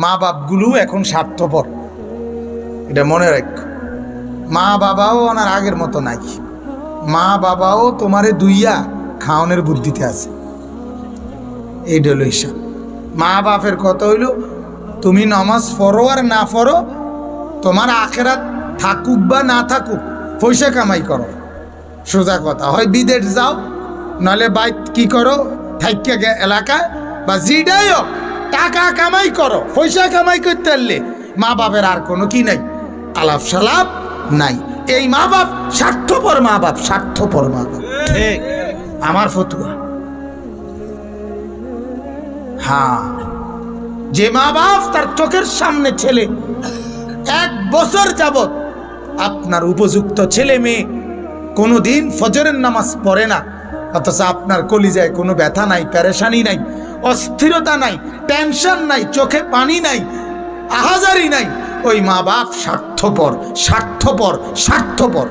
মা বাপগুলো এখন স্বার্থপর, এটা মনে রাখ। মা বাবাও ওনার আগের মতো নাই। মা বাবাও তোমারে দুইয়া খাওয়ানোর বুদ্ধিতে আছে। এইটা হলো হিসাব। মা বাপের কথা হইল তুমি নামাজ পড়ো আর না পড়ো, তোমার আখেরাত থাকুক বা না থাকুক, পয়সা কামাই করো। সোজা কথা, হয় বিদেশ যাও, নাহলে বাইক কি করো থাইকা এলাকায় বা জিডাই হোক, টাকা কামাই করো। পয়সা কামাই করতে পারলে মা বাপের আর কোনো কি নাই, আলাপ সালাপ নাই। এই মা বাপ স্বার্থপর মা বাপ, স্বার্থপর মা বাপ। আমার ফতুয়া। হ্যাঁ, যে মা বাপ তার চোখের সামনে ছেলে 1 বছর যাবত আপনার উপযুক্ত ছেলে মেয়ে কোনোদিন ফজরের নামাজ পড়ে না, অথচ আপনার কলিজায় কোনো ব্যথা নাই, পেরেশানি নাই, অস্থিরতা নাই, টেনশন নাই, চোখে পানি নাই, আহাজারি নাই, ওই মা বাপ স্বার্থপর, স্বার্থপর, স্বার্থপর।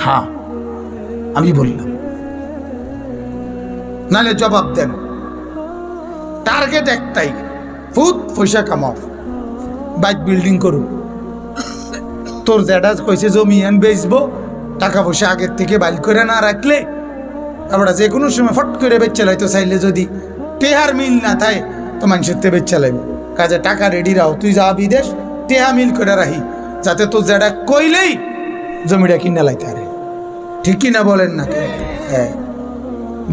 হ্যাঁ, আমি বললাম, নাহলে জবাব দেন। টার্গেট একটাই, ফুট পয়সা কামাও, বাইক বিল্ডিং করুন। তোর যেটা কইছে জমি এন বেচবো, টাকা পয়সা আগের থেকে বাইল করে না রাখলে আমরা যে কোনো সময় ফট করে বেচে লাইতো, চাইলে যদি টেহার মিল না থাকে তো মানুষের তে বেচে লাইব। কাজে টাকা রেডি রাও, তুই যা বিদেশ টেহা মিল করে রাখি, যাতে তোর যেটা কইলেই জমিটা কিনে লাইতে আরে। ঠিক কিনা বলেন না? হ্যাঁ,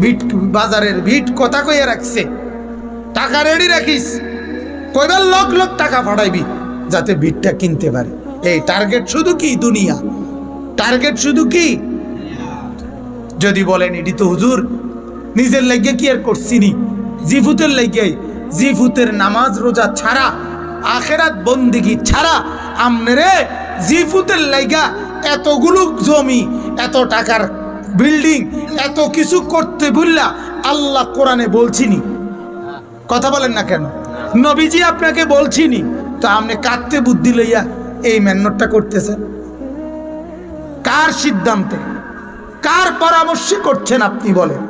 ভিট বাজারের ভিট কথা কইয়া রাখছে, টাকা রেডি রাখিস, কইবার লক লক টাকা পাঠাইবি যাতে ভিটটা কিনতে পারে। এই টার্গেট শুধু কি দুনিয়া, টার্গেট শুধু কি? যদি বলেন এটি তো হুজুর নিজের লাগিয়ে কি আর করছিনি, জিফুতের লাগিয়ে, জিফুতের নামাজ রোজা ছাড়া, আখেরাত বন্দিগি ছাড়া আমনেরে জিফুতের লাইগা এতগুলো জমি, এত টাকার বিল্ডিং, এত কিছু করতে বললা আল্লাহ কোরআনে বলছিনি? কথা বলেন না কেন? নবীজি আপনাকে বলছিনি? তো আপনি কাঁদতে বুদ্ধি লইয়া এই মেহনতটা করতেছেন? কার সিদ্ধান্তে, কার পরামর্শে করছেন আপনি বলেন?